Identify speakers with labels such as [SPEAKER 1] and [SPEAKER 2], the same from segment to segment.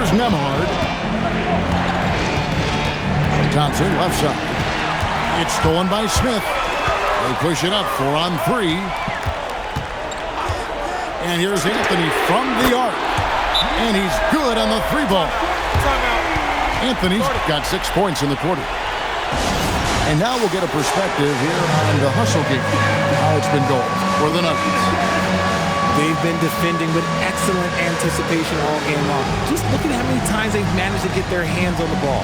[SPEAKER 1] Here's Nembhard. Thompson, left side. It's stolen by Smith. They push it up 4-on-3. And here's Anthony from the arc. And he's good on the 3-ball. Anthony's got 6 points in the quarter. And now we'll get a perspective here on the hustle game. How it's been going for the Nuggets.
[SPEAKER 2] They've been defending with excellent anticipation all game long. Just look at how many times they've managed to get their hands on the ball.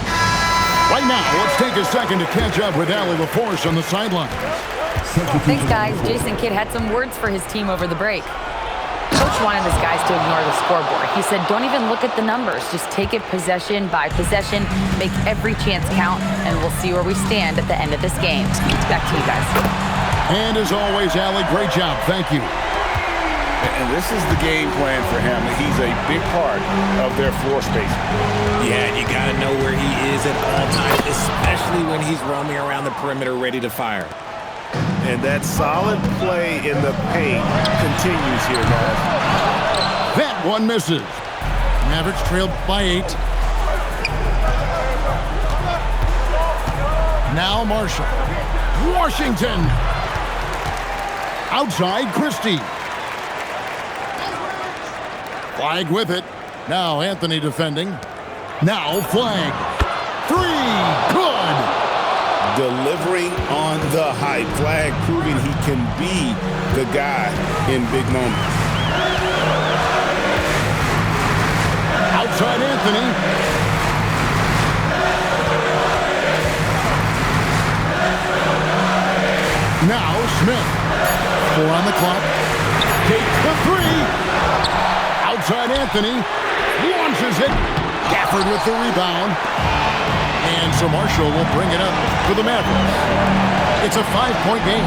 [SPEAKER 1] Right now, let's take a second to catch up with Allie LaForce on the sideline.
[SPEAKER 3] Thanks, guys. Jason Kidd had some words for his team over the break. Coach wanted his guys to ignore the scoreboard. He said, don't even look at the numbers. Just take it possession by possession, make every chance count, and we'll see where we stand at the end of this game. Back to you guys.
[SPEAKER 1] And as always, Allie, great job. Thank you.
[SPEAKER 4] And this is the game plan for him. He's a big part of their floor space.
[SPEAKER 2] Yeah, you got to know where he is at all times, especially when he's roaming around the perimeter ready to fire.
[SPEAKER 4] And that solid play in the paint continues here, guys.
[SPEAKER 1] That one misses. Mavericks trailed by 8. Now Marshall. Washington. Outside, Christie. Flag with it. Now Anthony defending. Now Flag. 3. Good.
[SPEAKER 4] Delivering on the high flag, proving he can be the guy in big moments.
[SPEAKER 1] Outside Anthony. Now Smith. 4 on the clock. Takes the 3. Outside Anthony. Launches it. Gafford with the rebound. And so Marshall will bring it up for the Mavericks. It's a 5-point game.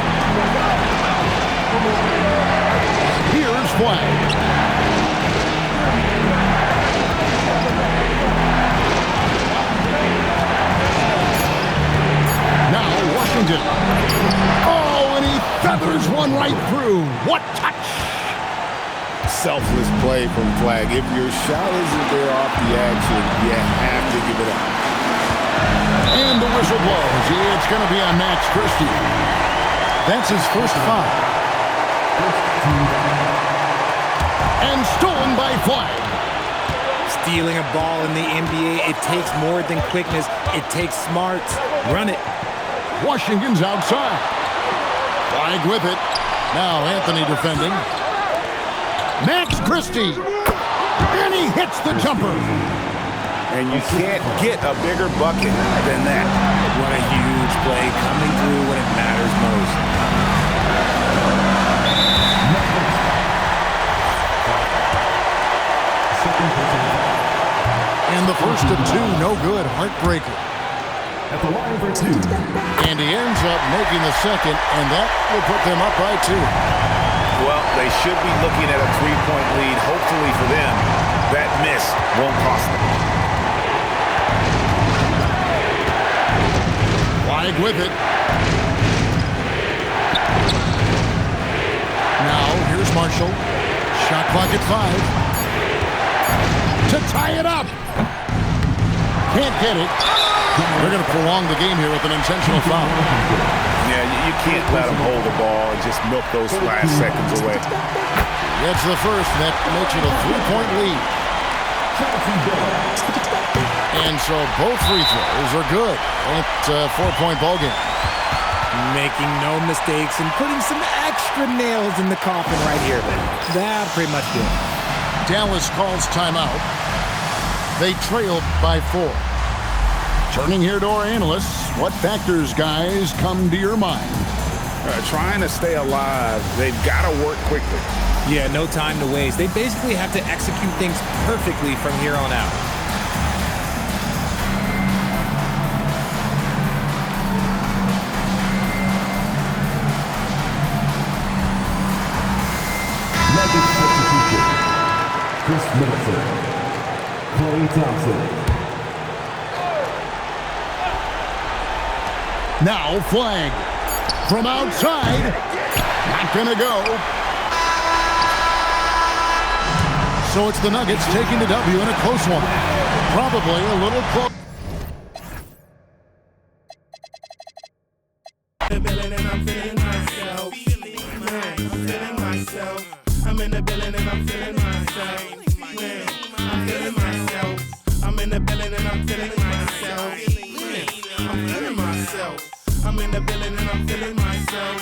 [SPEAKER 1] Here's Flag. Now Washington. Oh, and he feathers one right through. What touch!
[SPEAKER 4] Selfless play from Flag. If your shot isn't there off the action, you have to give it up.
[SPEAKER 1] And the whistle blows. It's going to be on Max Christie. That's his first foul. And stolen by Flag.
[SPEAKER 2] Stealing a ball in the NBA, it takes more than quickness. It takes smarts. Run it.
[SPEAKER 1] Washington's outside. Flag with it. Now Anthony defending. Max Christie. And he hits the jumper.
[SPEAKER 4] And you can't get a bigger bucket than that.
[SPEAKER 2] What a huge play, coming through when it matters most.
[SPEAKER 1] And the first of 2, no good. Heartbreaker.
[SPEAKER 5] At the line for 2.
[SPEAKER 1] And he ends up making the second, and that will put them up by 2.
[SPEAKER 4] Well, they should be looking at a 3-point lead. Hopefully for them, that miss won't cost them.
[SPEAKER 1] Flag with it. Now, here's Marshall. Shot clock at 5. To tie it up. Can't get it. They're going to prolong the game here with an intentional foul.
[SPEAKER 4] Yeah, you can't let them hold the ball and just milk those last seconds away.
[SPEAKER 1] Gets the first, and that makes it a 3-point lead. And so both free throws are good. It's a 4-point ball game.
[SPEAKER 2] Making no mistakes and putting some extra nails in the coffin right here. That pretty much did.
[SPEAKER 1] Dallas calls timeout. They trailed by 4. Turning here to our analysts, what factors, guys, come to your mind?
[SPEAKER 4] Trying to stay alive, they've got to work quickly.
[SPEAKER 2] Yeah, no time to waste. They basically have to execute things perfectly from here on out.
[SPEAKER 5] Nuggets substitution. Chris Middleton. Klay Thompson.
[SPEAKER 1] Now Flag. From outside. Not gonna go. So it's the Nuggets taking the W in a close one. Probably a little close.
[SPEAKER 4] I'm feeling myself. I'm feeling myself. I'm in the building and I'm feeling myself. Man, I'm feeling myself. I'm in the building and I'm feeling myself. Man, I'm feeling myself. I'm in the building and I'm feeling myself.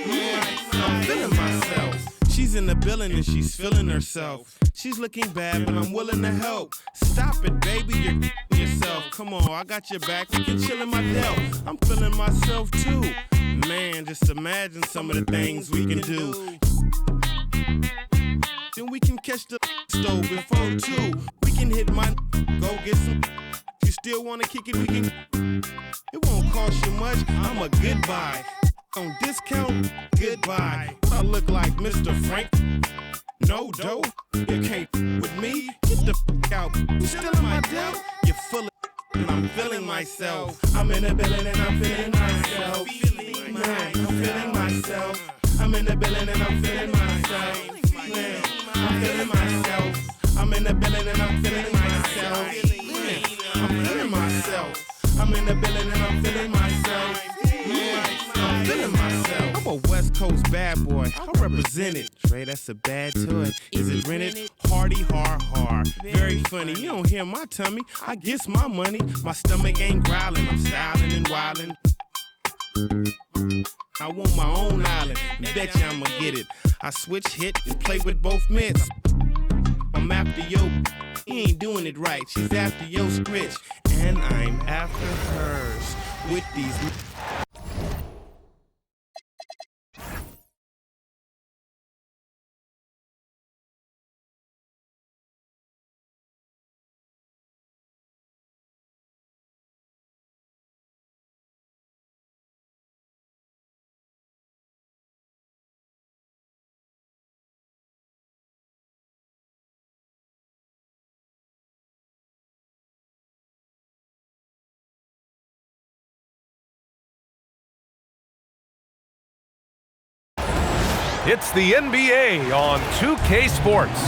[SPEAKER 4] Man, I'm feeling myself. She's in the building and she's feeling herself. She's looking bad, but I'm willing to help. Stop it, baby, you're yourself. Come on, I got your back. We can chill in my Dell. I'm feeling myself too. Man, just imagine some of the things we can do. Then we can catch the stove before 2. We can hit my go get some. If you still wanna kick it, we can. It won't cost you much. I'm a good buy. On discount, goodbye. I look like Mr. Frank. No dough, you can't with me. Get the out. You still in my Dell? You're full of and I'm feeling myself. I'm in the building and I'm feeling myself. Man, I'm feeling myself. I'm in the building and I'm feeling myself. Man, I'm feeling myself. I'm in the building and I'm feeling myself. Man, I'm feeling myself. I'm in the building and I'm feeling myself. Man, I'm feeling myself. I'm a West Coast bad boy. I represent it. Trey, that's a bad toy. Is it rented? Hardy, hard. Very funny. You don't hear my tummy. I guess my money. My stomach ain't growling. I'm styling and wilding. I want my own island. Bet you I'ma get it. I switch hit and play with both mitts. I'm after yo. He ain't doing it right. She's after yo scritch. And I'm after hers. With these.
[SPEAKER 6] It's the NBA on 2K Sports.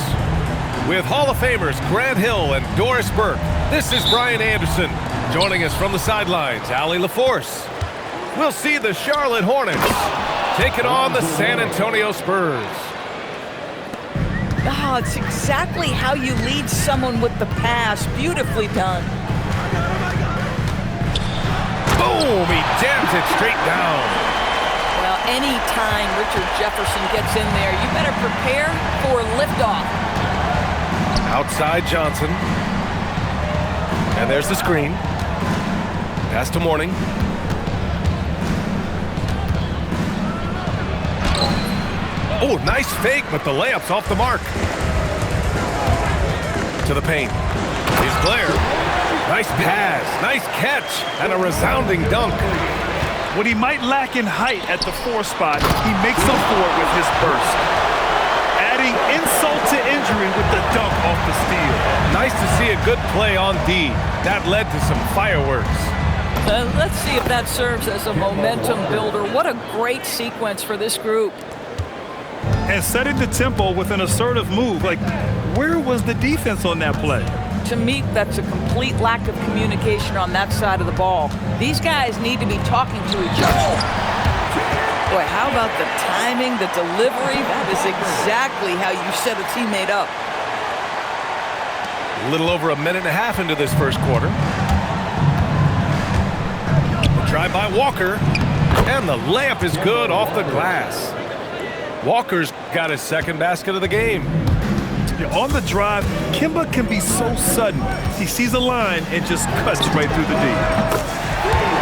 [SPEAKER 6] With Hall of Famers Grant Hill and Doris Burke, this is Brian Anderson. Joining us from the sidelines, Allie LaForce. We'll see the Charlotte Hornets taking on the San Antonio Spurs.
[SPEAKER 7] Oh, it's exactly how you lead someone with the pass. Beautifully done.
[SPEAKER 6] Boom! He jams it straight down.
[SPEAKER 7] Well, anytime Richard Jefferson gets in there, you better prepare for liftoff.
[SPEAKER 6] Outside Johnson. And there's the screen. Pass to Mourning. Oh, nice fake, but the layup's off the mark. To the paint. Here's Blair. Nice pass, nice catch, and a resounding dunk.
[SPEAKER 8] What he might lack in height at the 4 spot, he makes up for it with his burst. Adding insult to injury with the dunk off the steal.
[SPEAKER 6] Nice to see a good play on D. That led to some fireworks.
[SPEAKER 7] Let's see if that serves as a momentum builder. What a great sequence for this group.
[SPEAKER 8] And setting the tempo with an assertive move. Like, where was the defense on that play?
[SPEAKER 7] To me, that's a complete lack of communication on that side of the ball. These guys need to be talking to each other. Boy, how about the timing, the delivery? That is exactly how you set a teammate up.
[SPEAKER 6] A little over a minute and a half into this first quarter. The try by Walker, and the layup is good off the glass. Walker's got his second basket of the game.
[SPEAKER 8] On the drive, Kemba can be so sudden. He sees a line and just cuts right through the D.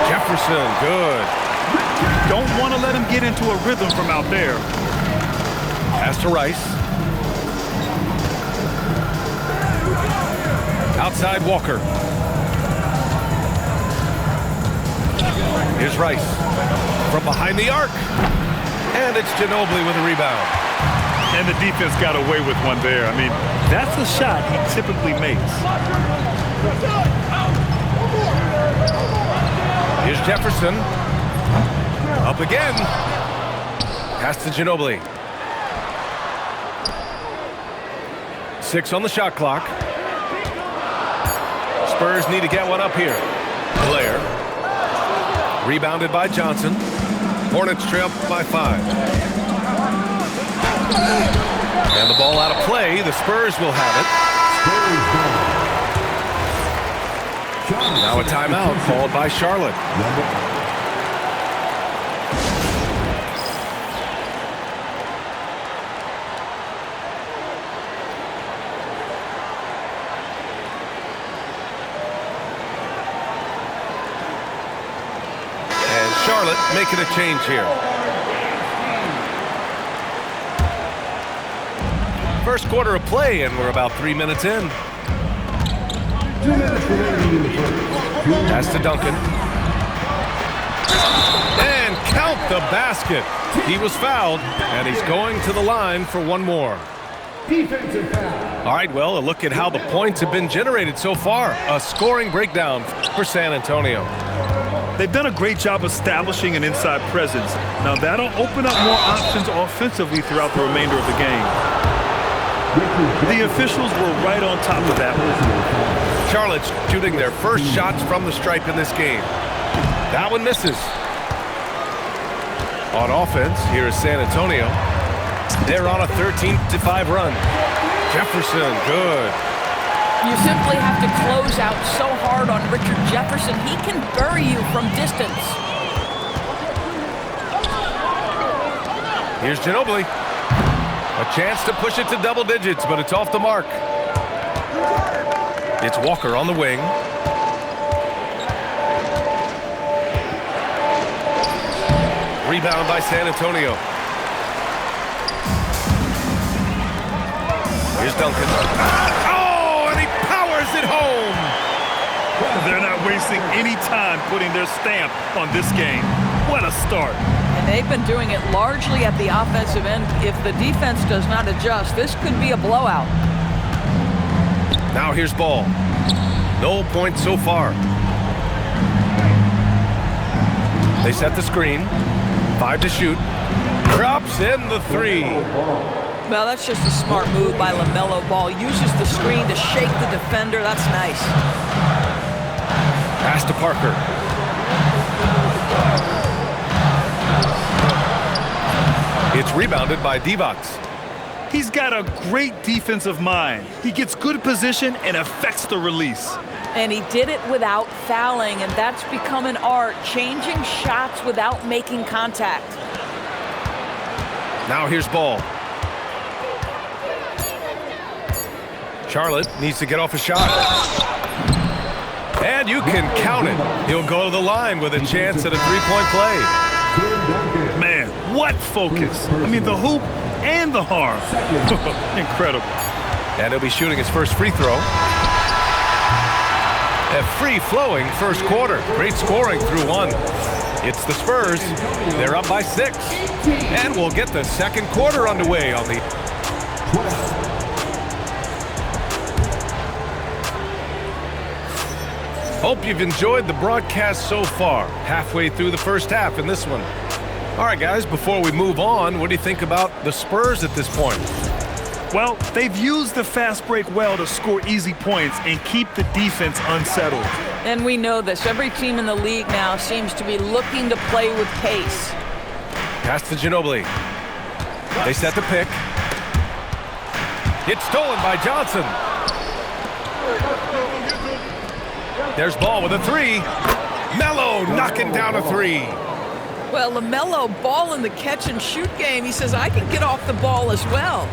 [SPEAKER 6] Jefferson, good.
[SPEAKER 8] Don't want to let him get into a rhythm from out there.
[SPEAKER 6] Pass to Rice. Outside Walker. Here's Rice. From behind the arc. And it's Ginobili with a rebound.
[SPEAKER 8] And the defense got away with one there. I mean, that's a shot he typically makes.
[SPEAKER 6] Here's Jefferson. Up again. Pass to Ginobili. 6 on the shot clock. Spurs need to get one up here. Blair. Rebounded by Johnson. Hornets trail by 5. And the ball out of play. The Spurs will have it. Now a timeout called by Charlotte. And Charlotte making a change here. First quarter of play, and we're about 3 minutes in.
[SPEAKER 5] 2 minutes remaining in the first.
[SPEAKER 6] Pass to Duncan. And count the basket. He was fouled, and he's going to the line for one more.
[SPEAKER 5] Defensive foul.
[SPEAKER 6] All right, well, a look at how the points have been generated so far. A scoring breakdown for San Antonio.
[SPEAKER 8] They've done a great job establishing an inside presence. Now that'll open up more options offensively throughout the remainder of the game. The officials were right on top of that one.
[SPEAKER 6] Charlotte's shooting their first shots from the stripe in this game. That one misses. On offense, here is San Antonio. They're on a 13-5 run. Jefferson, good.
[SPEAKER 7] You simply have to close out so hard on Richard Jefferson. He can bury you from distance.
[SPEAKER 6] Here's Ginobili. A chance to push it to double digits, but it's off the mark. It's Walker on the wing. Rebound by San Antonio. Here's Duncan. Oh, and he powers it home.
[SPEAKER 8] They're not wasting any time putting their stamp on this game. What a start.
[SPEAKER 7] And they've been doing it largely at the offensive end. If the defense does not adjust, this could be a blowout.
[SPEAKER 6] Now here's Ball. No points so far. They set the screen. 5 to shoot. Drops in the 3.
[SPEAKER 7] Well, that's just a smart move by LaMelo Ball. Uses the screen to shake the defender. That's nice.
[SPEAKER 6] Pass to Parker. It's rebounded by Divac.
[SPEAKER 8] He's got a great defensive mind. He gets good position and affects the release.
[SPEAKER 7] And he did it without fouling, and that's become an art, changing shots without making contact.
[SPEAKER 6] Now here's Ball. Charlotte needs to get off a shot. And you can count it. He'll go to the line with a chance at a three-point play.
[SPEAKER 8] Man, what focus. I mean, the hoop and the harm. Incredible.
[SPEAKER 6] And he'll be shooting his first free throw. A free-flowing first quarter. Great scoring through 1. It's the Spurs. They're up by 6. And we'll get the second quarter underway on the... Hope you've enjoyed the broadcast so far. Halfway through the first half in this one. All right, guys, before we move on, what do you think about the Spurs at this point?
[SPEAKER 8] Well, they've used the fast break well to score easy points and keep the defense unsettled.
[SPEAKER 7] And we know this. Every team in the league now seems to be looking to play with pace.
[SPEAKER 6] Pass to Ginobili. They set the pick. It's stolen by Johnson. There's Ball with a 3. Melo knocking down a 3.
[SPEAKER 7] Well, LaMelo Ball in the catch-and-shoot game, he says, I can get off the ball as well.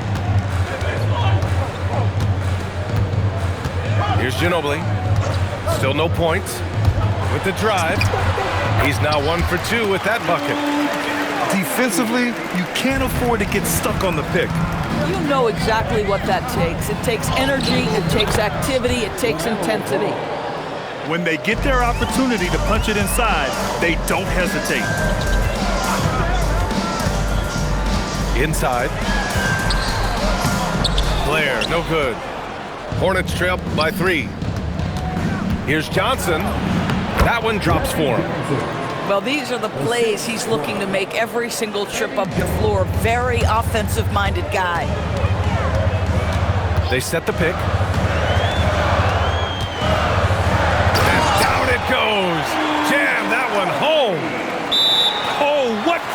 [SPEAKER 6] Here's Ginobili. Still no points. With the drive. He's now 1 for 2 with that bucket.
[SPEAKER 8] Defensively, you can't afford to get stuck on the pick.
[SPEAKER 7] You know exactly what that takes. It takes energy, it takes activity, it takes intensity.
[SPEAKER 8] When they get their opportunity to punch it inside, they don't hesitate.
[SPEAKER 6] Inside. Blair, no good. Hornets trail by 3. Here's Johnson. That one drops for him.
[SPEAKER 7] Well, these are the plays he's looking to make every single trip up the floor. Very offensive-minded guy.
[SPEAKER 6] They set the pick.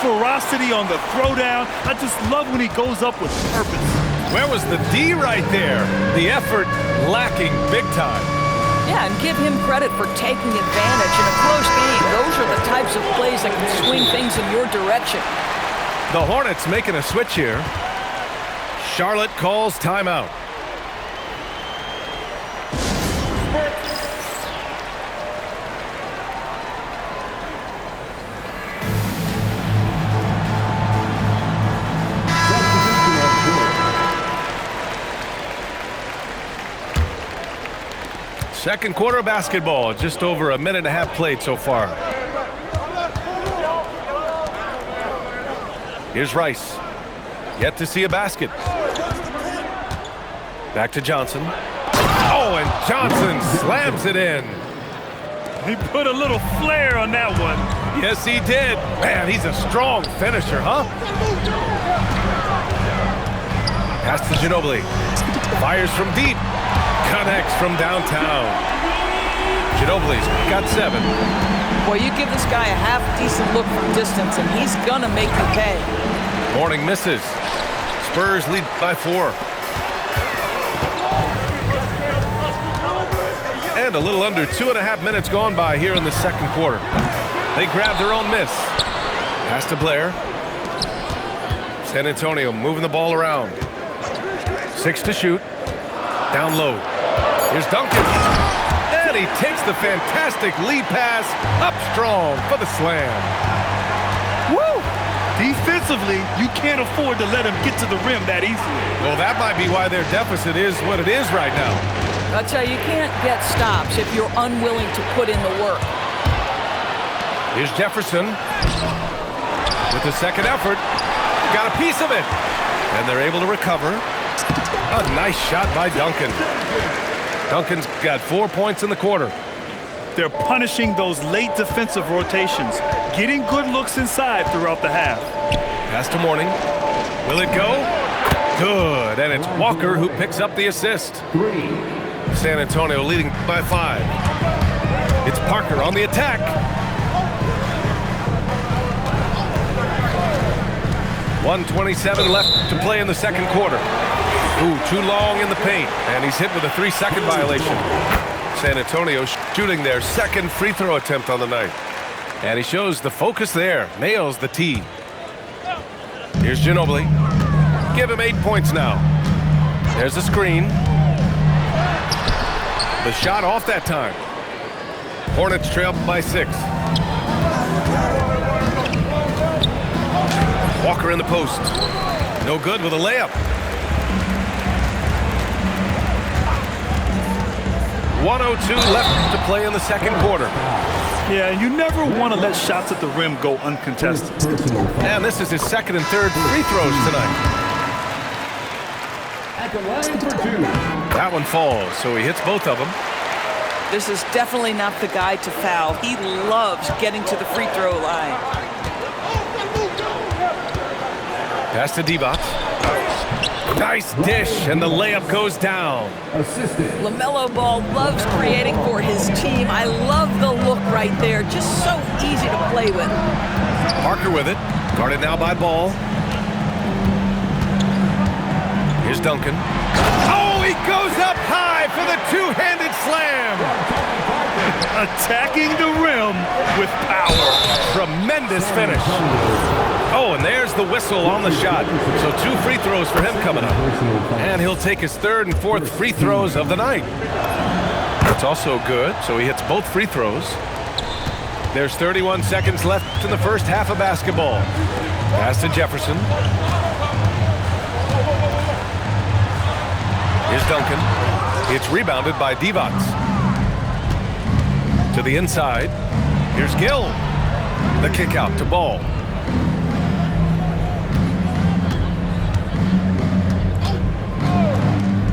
[SPEAKER 8] ferocity on the throwdown. I just love when he goes up with purpose.
[SPEAKER 6] Where was the D right there? The effort lacking big time.
[SPEAKER 7] Yeah, and give him credit for taking advantage in a close game. Those are the types of plays that can swing things in your direction.
[SPEAKER 6] The Hornets making a switch here. Charlotte calls timeout. Second quarter of basketball, just over a minute and a half played so far. Here's Rice. Yet to see a basket. Back to Johnson. Oh, and Johnson slams it in.
[SPEAKER 8] He put a little flair on that one.
[SPEAKER 6] Yes, he did. Man, he's a strong finisher, huh? Pass to Ginobili. Fires from deep. Connects from downtown. Ginobili's got 7.
[SPEAKER 7] Boy, you give this guy a half-decent look from distance, and he's gonna make you pay.
[SPEAKER 6] Mourning misses. Spurs lead by 4. And a little under 2.5 minutes gone by here in the second quarter. They grab their own miss. Pass to Blair. San Antonio moving the ball around. 6 to shoot. Down low. Here's Duncan. And he takes the fantastic lead pass up strong for the slam.
[SPEAKER 8] Woo! Defensively, you can't afford to let him get to the rim that easily.
[SPEAKER 6] Well, that might be why their deficit is what it is right now.
[SPEAKER 7] I'll tell you, you can't get stops if you're unwilling to put in the work.
[SPEAKER 6] Here's Jefferson. With the second effort. Got a piece of it. And they're able to recover. A nice shot by Duncan. Duncan's got 4 points in the quarter.
[SPEAKER 8] They're punishing those late defensive rotations, getting good looks inside throughout the half.
[SPEAKER 6] Pass to Mourning. Will it go? Good. And it's Walker who picks up the assist. San Antonio leading by 5. It's Parker on the attack. .127 left to play in the second quarter. Ooh, too long in the paint, and he's hit with a 3-second violation. San Antonio shooting their second free throw attempt on the night. And he shows the focus there, nails the tee. Here's Ginobili. Give him 8 points now. There's the screen. The shot off that time. Hornets trail by 6. Walker in the post. No good with a layup. 1:02 left to play in the second quarter.
[SPEAKER 8] Yeah, you never want to let shots at the rim go uncontested.
[SPEAKER 6] And this is his second and third free throws tonight.
[SPEAKER 5] At the line for 2.
[SPEAKER 6] That one falls, so he hits both of them.
[SPEAKER 7] This is definitely not the guy to foul. He loves getting to the free throw line.
[SPEAKER 6] Pass to Divac. Nice dish, and the layup goes down.
[SPEAKER 7] LaMelo Ball loves creating for his team. I love the look right there. Just so easy to play with.
[SPEAKER 6] Parker with it. Guarded now by Ball. Here's Duncan. Oh, he goes up high for the two-handed slam.
[SPEAKER 8] Attacking the rim with power.
[SPEAKER 6] Tremendous finish. Oh, and there's the whistle on the shot. So 2 free throws for him coming up. And he'll take his 3rd and 4th free throws of the night. That's also good, so he hits both free throws. There's 31 seconds left in the first half of basketball. Pass to Jefferson. Here's Duncan. It's rebounded by Divac. To the inside. Here's Gill. The kick out to Ball.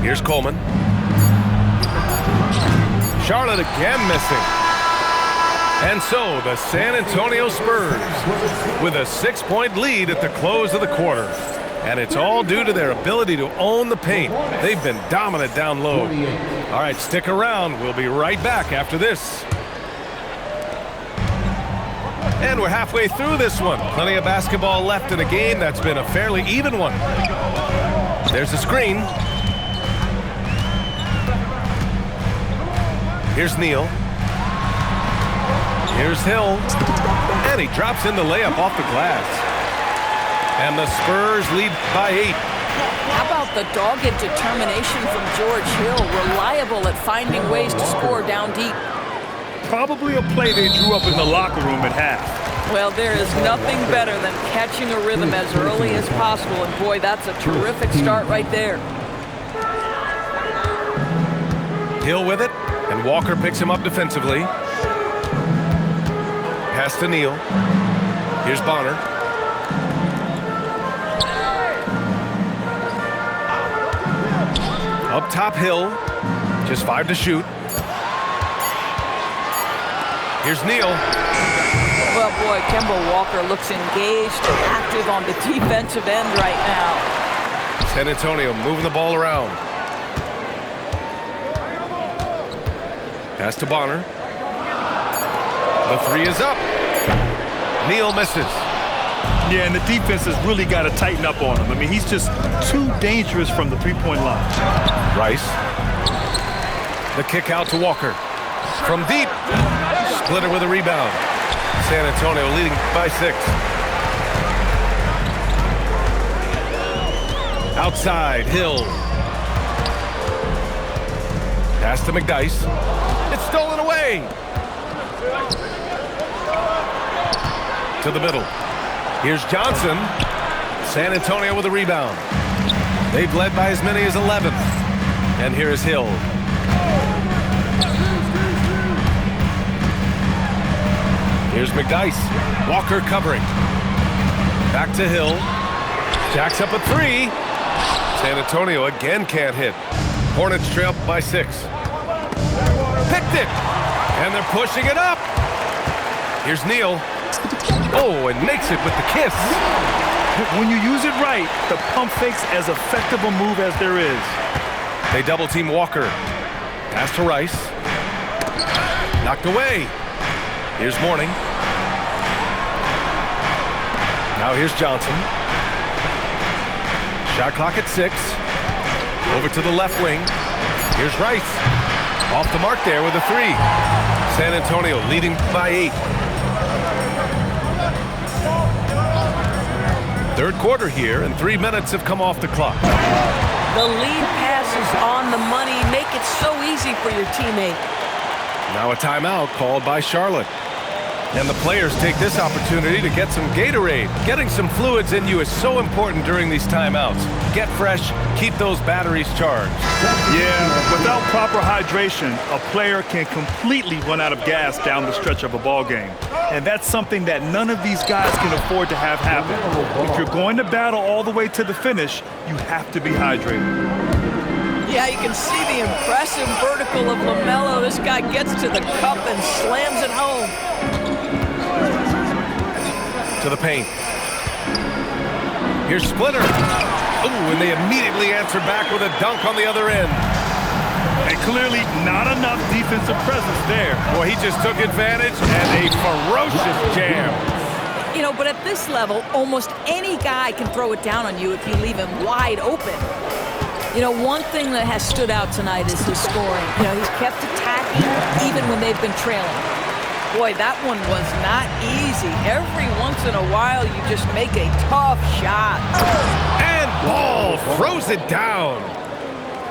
[SPEAKER 6] Here's Coleman. Charlotte again missing. And so the San Antonio Spurs with a 6-point lead at the close of the quarter. And it's all due to their ability to own the paint. They've been dominant down low. All right, stick around. We'll be right back after this. And we're halfway through this one. Plenty of basketball left in a game that's been a fairly even one. There's a screen. Here's Neal. Here's Hill. And he drops in the layup off the glass. And the Spurs lead by 8.
[SPEAKER 7] How about the dogged determination from George Hill, reliable at finding ways to score down deep.
[SPEAKER 8] Probably a play they drew up in the locker room at half.
[SPEAKER 7] Well, there is nothing better than catching a rhythm as early as possible, and boy, that's a terrific start right there.
[SPEAKER 6] Hill with it, and Walker picks him up defensively. Pass to Neal. Here's Bonner. Up top, Hill. Just 5 to shoot. Here's Neal.
[SPEAKER 7] Well, boy, Kemba Walker looks engaged and active on the defensive end right now.
[SPEAKER 6] San Antonio moving the ball around. Pass to Bonner. The 3 is up. Neal misses.
[SPEAKER 8] Yeah, and the defense has really got to tighten up on him. I mean, he's just too dangerous from the three-point line.
[SPEAKER 6] Rice. The kick out to Walker. From deep. Splitter with a rebound. San Antonio leading by 6. Outside, Hill. Pass to McDyess. It's stolen away. To the middle. Here's Johnson. San Antonio with a rebound. They've led by as many as 11. And here is Hill. Here's McDyess. Walker covering. Back to Hill. Jacks up a 3. San Antonio again can't hit. Hornets trail by 6. Picked it. And they're pushing it up. Here's Neal. Oh, and makes it with the kiss.
[SPEAKER 8] When you use it right, the pump fake's as effective a move as there is.
[SPEAKER 6] They double team Walker. Pass to Rice. Knocked away. Here's Mourning. Now here's Johnson. Shot clock at 6. Over to the left wing. Here's Rice. Off the mark there with a 3. San Antonio leading by 8. Third quarter here, and 3 minutes have come off the clock.
[SPEAKER 7] The lead pass is on the money. Make it so easy for your teammate.
[SPEAKER 6] Now a timeout called by Charlotte. And the players take this opportunity to get some Gatorade. Getting some fluids in you is so important during these timeouts. Get fresh, keep those batteries charged.
[SPEAKER 8] Yeah, without proper hydration, a player can completely run out of gas down the stretch of a ball game. And that's something that none of these guys can afford to have happen. If you're going to battle all the way to the finish, you have to be hydrated.
[SPEAKER 7] Yeah, you can see the impressive vertical of LaMelo. This guy gets to the cup and slams it home.
[SPEAKER 6] To the paint. Here's Splitter. Ooh, and they immediately answer back with a dunk on the other end.
[SPEAKER 8] And clearly not enough defensive presence there.
[SPEAKER 6] Boy, he just took advantage and a ferocious jam.
[SPEAKER 7] You know, but at this level, almost any guy can throw it down on you if you leave him wide open. You know, one thing that has stood out tonight is his scoring. You know, he's kept attacking even when they've been trailing. Boy, that one was not easy. Every once in a while, you just make a tough shot.
[SPEAKER 6] And Ball throws it down.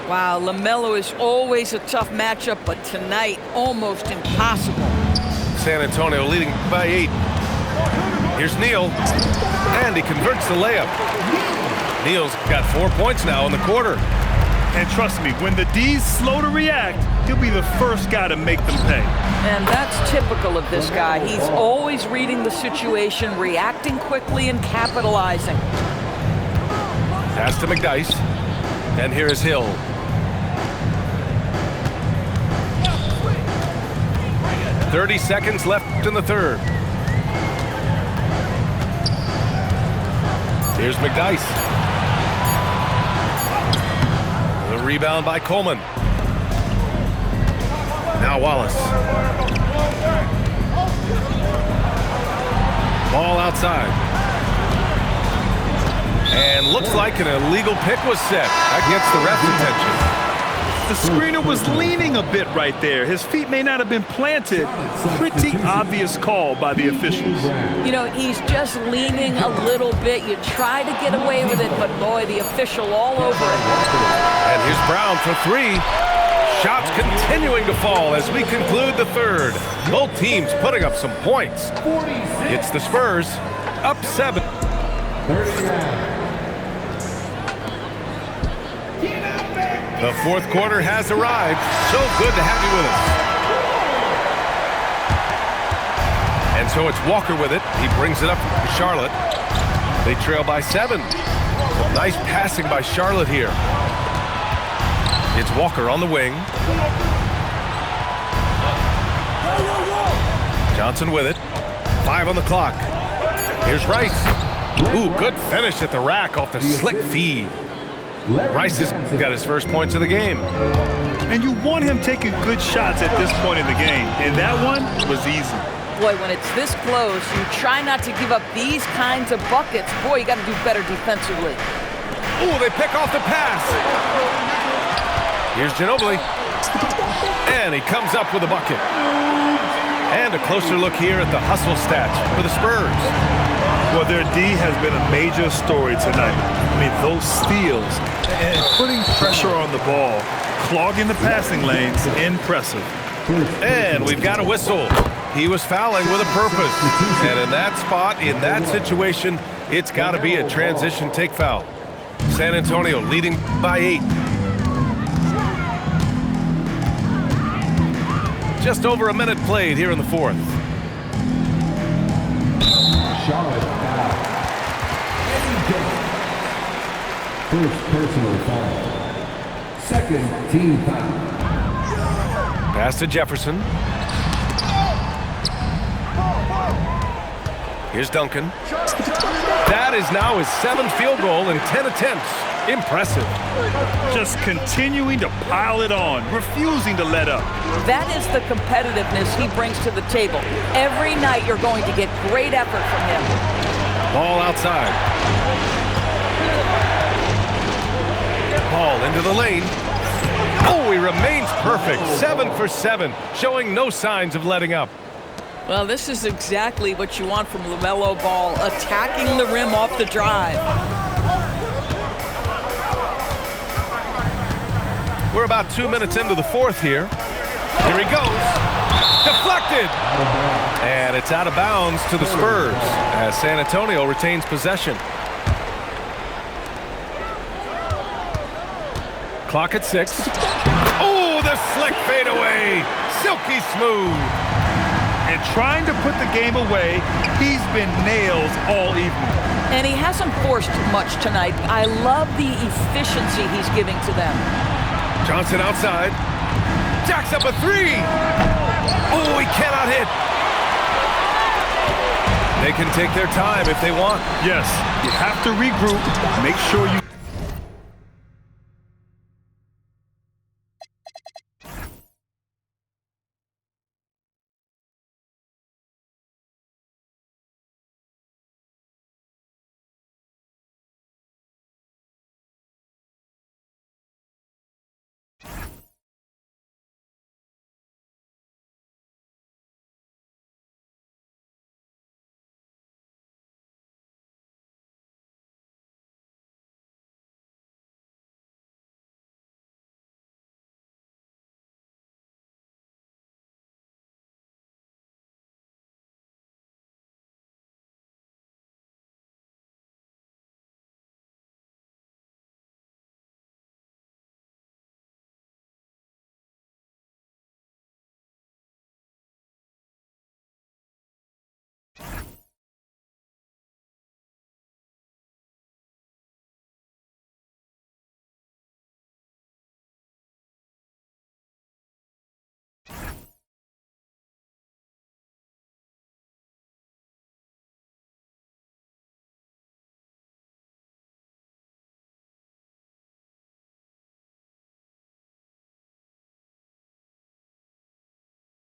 [SPEAKER 7] Wow, LaMelo is always a tough matchup, but tonight, almost impossible.
[SPEAKER 6] San Antonio leading by 8. Here's Neal, and he converts the layup. Neal's got 4 points now in the quarter.
[SPEAKER 8] And trust me, when the D's slow to react, he'll be the first guy to make them pay.
[SPEAKER 7] And that's typical of this guy. He's always reading the situation, reacting quickly, and capitalizing.
[SPEAKER 6] Pass to McDyess, and here is Hill. .30 seconds left in the third. Here's McDyess. The rebound by Coleman. Now Wallace. Ball outside. And looks like an illegal pick was set. That gets the ref's attention.
[SPEAKER 8] The screener was leaning a bit right there. His feet may not have been planted. Pretty obvious call by the officials.
[SPEAKER 7] You know, he's just leaning a little bit. You try to get away with it, but boy, the official all over it.
[SPEAKER 6] And here's Brown for three. Shots continuing to fall as we conclude the third. Both teams putting up some points. It's the Spurs up 7. The fourth quarter has arrived. So good to have you with us. And so it's Walker with it. He brings it up to Charlotte. They trail by 7. Some nice passing by Charlotte here. It's Walker on the wing. Johnson with it. 5 on the clock. Here's Rice. Ooh, good finish at the rack off the slick feed. Rice has got his first points of the game.
[SPEAKER 8] And you want him taking good shots at this point in the game. And that one was easy.
[SPEAKER 7] Boy, when it's this close, you try not to give up these kinds of buckets. Boy, you got to do better defensively.
[SPEAKER 6] Ooh, they pick off the pass. Here's Ginobili. And he comes up with a bucket. And a closer look here at the hustle stats for the Spurs.
[SPEAKER 8] Well, their D has been a major story tonight. I mean, those steals and putting pressure on the ball, clogging the passing lanes, impressive.
[SPEAKER 6] And we've got a whistle. He was fouling with a purpose. And in that spot, in that situation, it's got to be a transition take foul. San Antonio leading by 8. Just over a minute played here in the fourth.
[SPEAKER 5] Charlotte foul. First personal foul. Second team foul.
[SPEAKER 6] Pass to Jefferson. Here's Duncan. That is now his 7th field goal in 10 attempts. Impressive.
[SPEAKER 8] Just continuing to pile it on, refusing to let up.
[SPEAKER 7] That is the competitiveness he brings to the table. Every night you're going to get great effort from him.
[SPEAKER 6] Ball outside. Ball into the lane. Oh, he remains perfect. 7 for 7, showing no signs of letting up.
[SPEAKER 7] Well, this is exactly what you want from LaMelo Ball, attacking the rim off the drive.
[SPEAKER 6] We're about 2 minutes into the fourth here. Here he goes. Deflected. And it's out of bounds to the Spurs as San Antonio retains possession. Clock at 6. Oh, the slick fadeaway. Silky smooth.
[SPEAKER 8] And trying to put the game away, he's been nails all evening.
[SPEAKER 7] And he hasn't forced much tonight. I love the efficiency he's giving to them.
[SPEAKER 6] Johnson outside. Jacks up a 3. Oh, he cannot hit. They can take their time if they want.
[SPEAKER 8] Yes, you have to regroup, make sure you